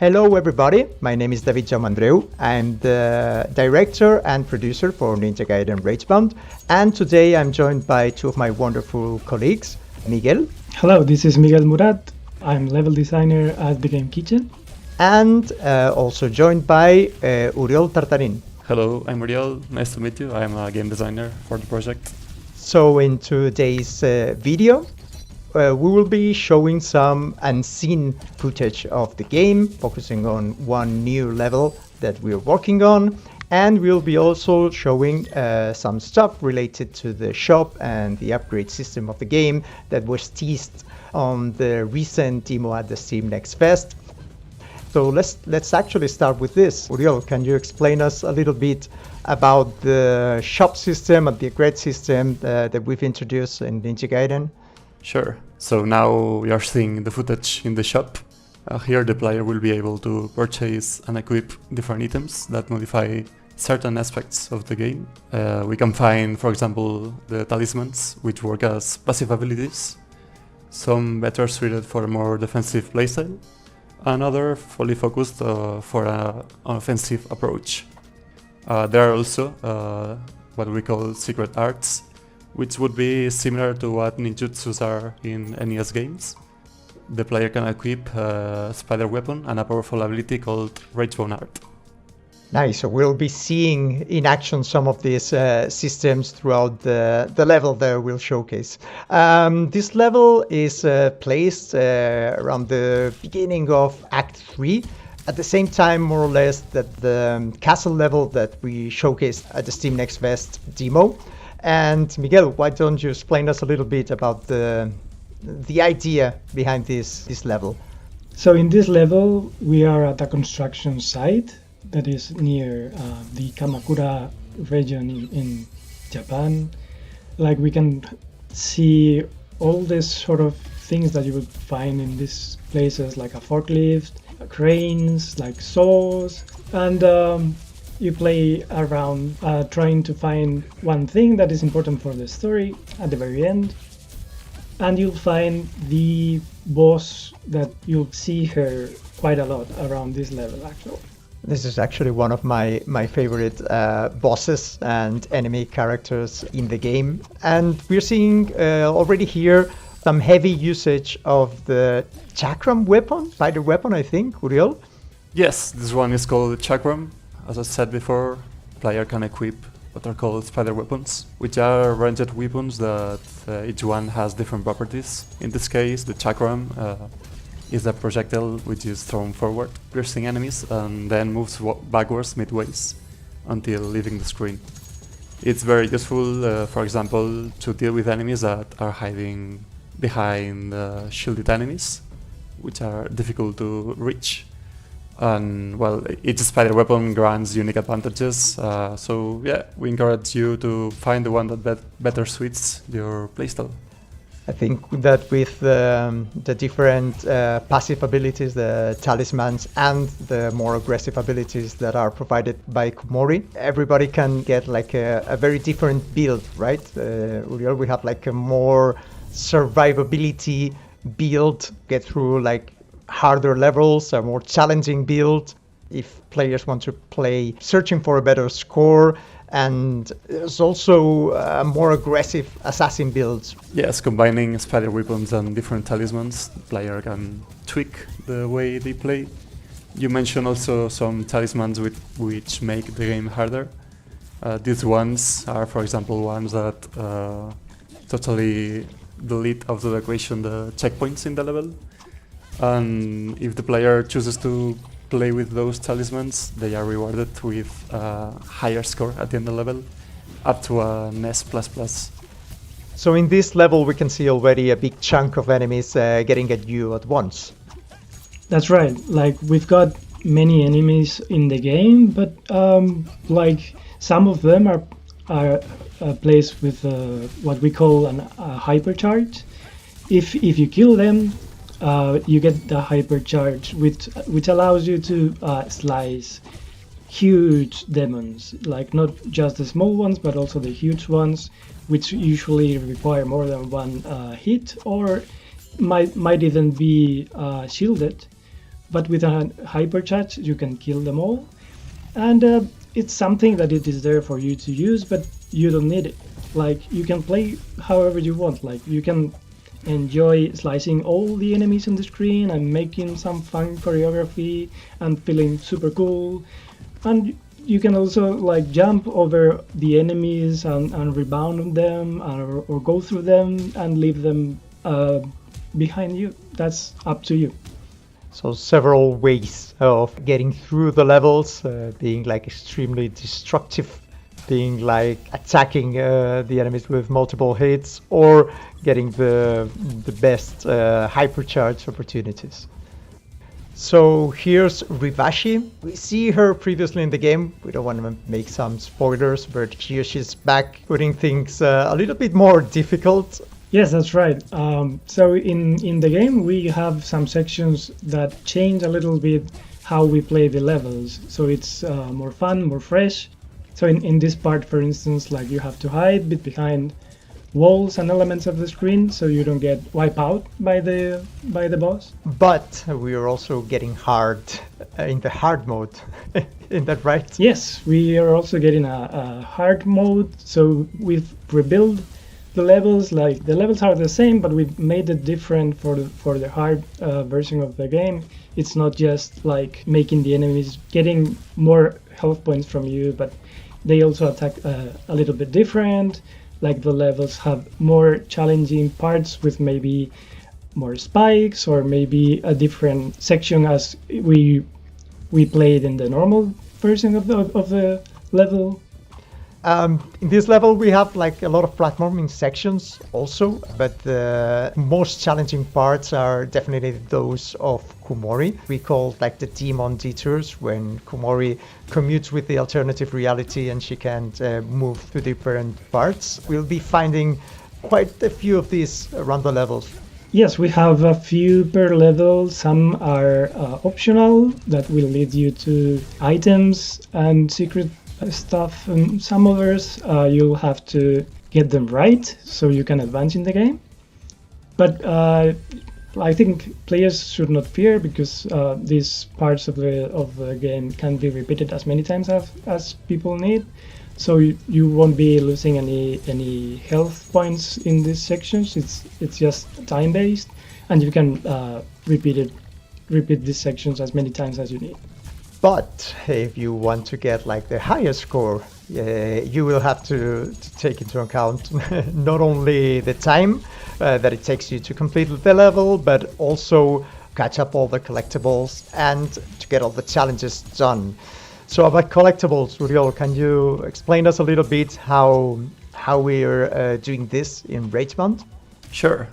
Hello everybody, my name is David Jaume-Andreu. I'm the director and producer for Ninja Gaiden Ragebound, and today I'm joined by two of my wonderful colleagues, Miguel. Hello, this is Miguel Murat. I'm level designer at The Game Kitchen. And also joined by Uriol Tartarin. Hello, I'm Uriol. Nice to meet you. I'm a game designer for the project. So in today's video, we will be showing some unseen footage of the game, focusing on one new level that we're working on, and we'll be also showing some stuff related to the shop and the upgrade system of the game that was teased on the recent demo at the Steam Next Fest. So let's actually start with this. Uriol, can you explain us a little bit about the shop system and the upgrade system that we've introduced in Ninja Gaiden? Sure. So now we are seeing the footage in the shop. Here the player will be able to purchase and equip different items that modify certain aspects of the game. We can find, for example, the talismans, which work as passive abilities, some better suited for a more defensive playstyle, and other fully focused for an offensive approach. There are also what we call secret arts, which would be similar to what ninjutsus are in NES games. The player can equip a spider weapon and a powerful ability called Ragebound art. Nice, so we'll be seeing in action some of these systems throughout the level that we'll showcase. This level is placed around the beginning of Act 3, at the same time more or less that the castle level that we showcased at the Steam Next Fest demo. And Miguel, why don't you explain us a little bit about the idea behind this level? So in this level, we are at a construction site that is near the Kamakura region in Japan. Like we can see all these sort of things that you would find in these places, like a forklift, cranes, like saws, and you play around trying to find one thing that is important for the story at the very end, and you'll find the boss that you'll see her quite a lot around this level actually. This is actually one of my favorite bosses and enemy characters in the game, and we're seeing already here some heavy usage of the chakram weapon, spider weapon, I think, Uriol? Yes, this one is called chakram. As I said before, the player can equip what are called spider weapons, which are ranged weapons that each one has different properties. In this case, the chakram is a projectile which is thrown forward, piercing enemies, and then moves backwards midways until leaving the screen. It's very useful, for example, to deal with enemies that are hiding behind shielded enemies, which are difficult to reach. And well, each spider weapon grants unique advantages, so yeah, we encourage you to find the one that better suits your playstyle. I think that with the different passive abilities, the talismans, and the more aggressive abilities that are provided by Komori, everybody can get like a very different build, right? Uriol, we have like a more survivability build, get through like harder levels, a more challenging build if players want to play searching for a better score, and there's also a more aggressive assassin builds. Yes, combining spider weapons and different talismans, the player can tweak the way they play. You mentioned also some talismans which make the game harder. These ones are, for example, ones that totally delete out of the equation the checkpoints in the level. And if the player chooses to play with those talismans, they are rewarded with a higher score at the end of the level, up to an S++. So in this level we can see already a big chunk of enemies getting at you at once. That's right, like we've got many enemies in the game, but like some of them are placed with what we call a hypercharge. If you kill them, you get the hypercharge, which allows you to slice huge demons, like not just the small ones, but also the huge ones, which usually require more than one hit, or might even be shielded. but with a hypercharge you can kill them all. And it's something that it is there for you to use, but you don't need it. Like, you can play however you want. Like, you can enjoy slicing all the enemies on the screen and making some fun choreography and feeling super cool. And you can also like jump over the enemies and rebound on them, or go through them and leave them behind you. That's up to you. So several ways of getting through the levels, being like extremely destructive, being like attacking the enemies with multiple hits, or getting the best hypercharge opportunities. So here's Rivashi. We see her previously in the game. We don't want to make some spoilers, but here she's back, putting things a little bit more difficult. Yes, that's right. So in the game we have some sections that change a little bit how we play the levels. So it's more fun, more fresh. So in this part, for instance, like, you have to hide behind walls and elements of the screen so you don't get wiped out by the boss. But we are also getting hard in the hard mode. Isn't that right? Yes, we are also getting a hard mode. So we've rebuilt the levels. Like, the levels are the same, but we've made it different for the hard version of the game. It's not just like making the enemies getting more health points from you, but they also attack a little bit different. Like, the levels have more challenging parts with maybe more spikes, or maybe a different section as we played in the normal version of the level. In this level we have like a lot of platforming sections also, but the most challenging parts are definitely those of Kumori. We call like the demon detours, when Kumori commutes with the alternative reality and she can't move to different parts. We'll be finding quite a few of these around the levels. Yes, we have a few per level. Some are optional that will lead you to items and secret stuff, and some others you'll have to get them right so you can advance in the game. But I think players should not fear, because these parts of the game can be repeated as many times as people need. So you won't be losing any health points in these sections. It's just time based, and you can repeat these sections as many times as you need. But if you want to get like the highest score, you will have to take into account not only the time that it takes you to complete the level, but also catch up all the collectibles and to get all the challenges done. So about collectibles, Uriol, can you explain us a little bit how we're doing this in Ragebound? Sure.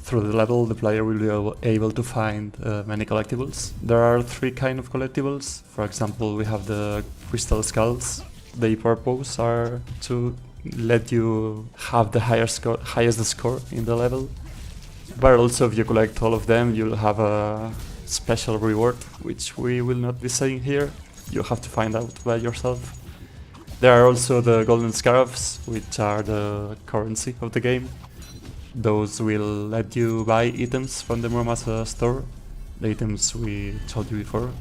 Through the level, the player will be able to find many collectibles. There are three kinds of collectibles. For example, we have the crystal skulls. Their purpose are to let you have the highest score in the level. But also, if you collect all of them, you'll have a special reward, which we will not be saying here. You have to find out by yourself. There are also the golden scarabs, which are the currency of the game. Those will let you buy items from the Muramasa store, the items we told you before.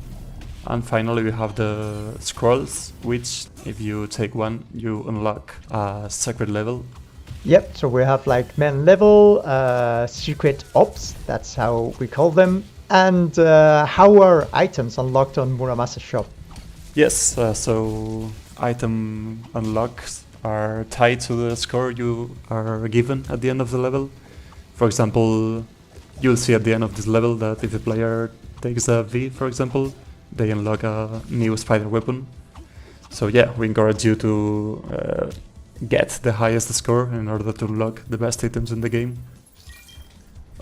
And finally we have the scrolls, which if you take one, you unlock a secret level. Yep, so we have like main level, secret ops, that's how we call them. And how are items unlocked on Muramasa shop? Yes, so item unlocks are tied to the score you are given at the end of the level. For example, you'll see at the end of this level that if the player takes a V, for example, they unlock a new spider weapon. So yeah, we encourage you to get the highest score in order to unlock the best items in the game.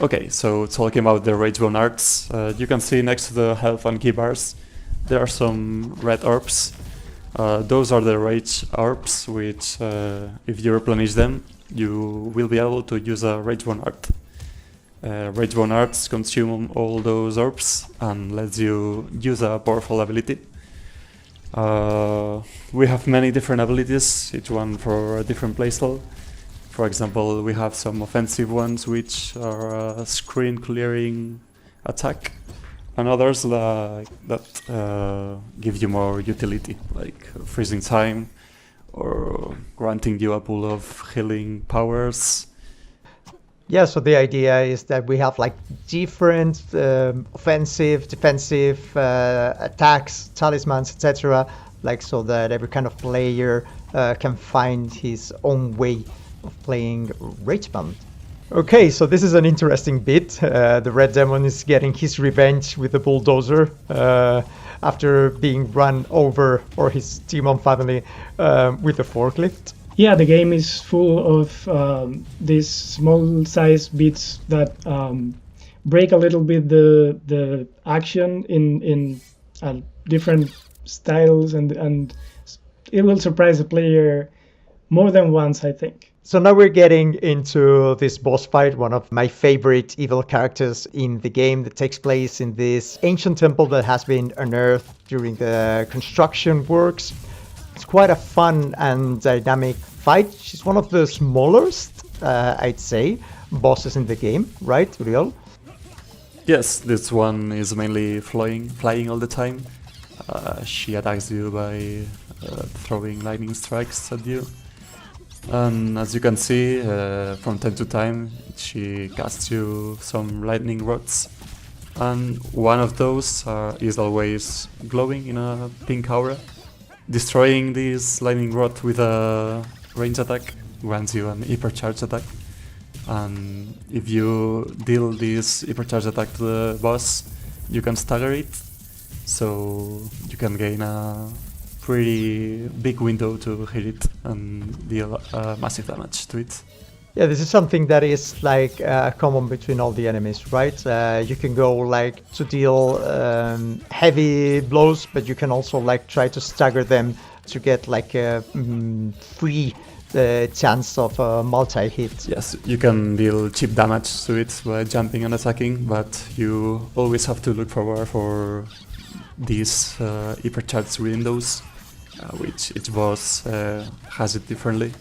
Okay, so talking about the Ragebound arts, you can see next to the health and key bars, there are some red orbs. Those are the rage orbs, which if you replenish them, you will be able to use a Ragebound art. Ragebound arts consume all those orbs and lets you use a powerful ability. We have many different abilities, each one for a different playstyle. For example, we have some offensive ones, which are a screen clearing attack. and others like that give you more utility, like freezing time or granting you a pool of healing powers. Yeah, so the idea is that we have like different offensive, defensive attacks, talismans, etc. Like so that every kind of player can find his own way of playing Ragebound. Okay, so this is an interesting bit. The Red Demon is getting his revenge with the bulldozer after being run over, or his demon family, with a forklift. Yeah, the game is full of these small size bits that break a little bit the action in different styles, and it will surprise the player more than once, I think. So now we're getting into this boss fight, one of my favorite evil characters in the game, that takes place in this ancient temple that has been unearthed during the construction works. It's quite a fun and dynamic fight. She's one of the smallest, I'd say, bosses in the game, right, Uriel? Yes, this one is mainly flying all the time. She attacks you by throwing lightning strikes at you. And as you can see, from time to time, she casts you some lightning rods. And one of those is always glowing in a pink aura. Destroying this lightning rod with a range attack grants you an hypercharge attack. And if you deal this hypercharge attack to the boss, you can stagger it. So you can gain a pretty big window to hit it and deal massive damage to it. Yeah, this is something that is like common between all the enemies, right? You can go like to deal heavy blows, but you can also like try to stagger them to get like a free chance of a multi-hit. Yes, you can deal cheap damage to it by jumping and attacking, but you always have to look forward for these hypercharged windows, which each boss has it differently.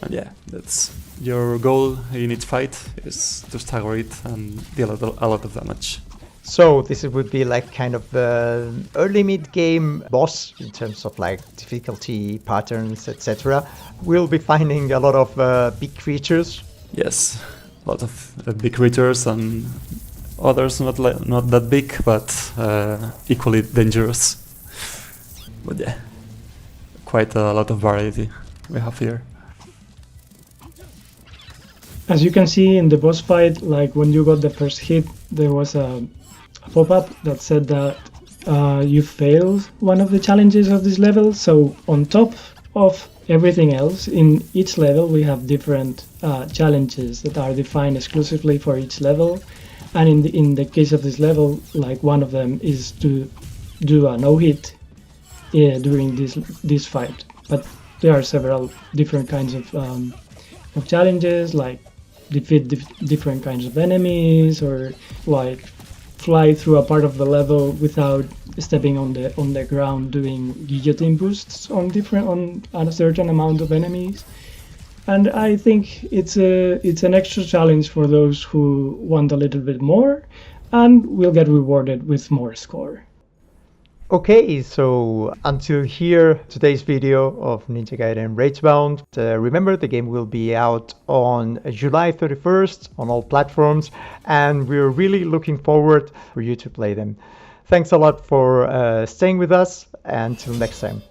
And yeah, that's your goal in each fight, is to stagger it and deal a lot of damage. So this would be like kind of the early mid-game boss in terms of like difficulty patterns, etc. We'll be finding a lot of big creatures. Yes, a lot of big creatures and others not that big, but equally dangerous. But yeah, quite a lot of variety we have here. As you can see in the boss fight, like when you got the first hit, there was a pop-up that said that you failed one of the challenges of this level. So on top of everything else, in each level we have different challenges that are defined exclusively for each level. And in the case of this level, like one of them is to do a no-hit during this fight. But there are several different kinds of challenges, like defeat different kinds of enemies, or like fly through a part of the level without stepping on the ground, doing guillotine boosts on a certain amount of enemies. And I think it's an extra challenge for those who want a little bit more, and will get rewarded with more score. Okay, so until here, today's video of Ninja Gaiden Ragebound. Remember, the game will be out on July 31st on all platforms, and we're really looking forward for you to play them. Thanks a lot for staying with us, and until next time.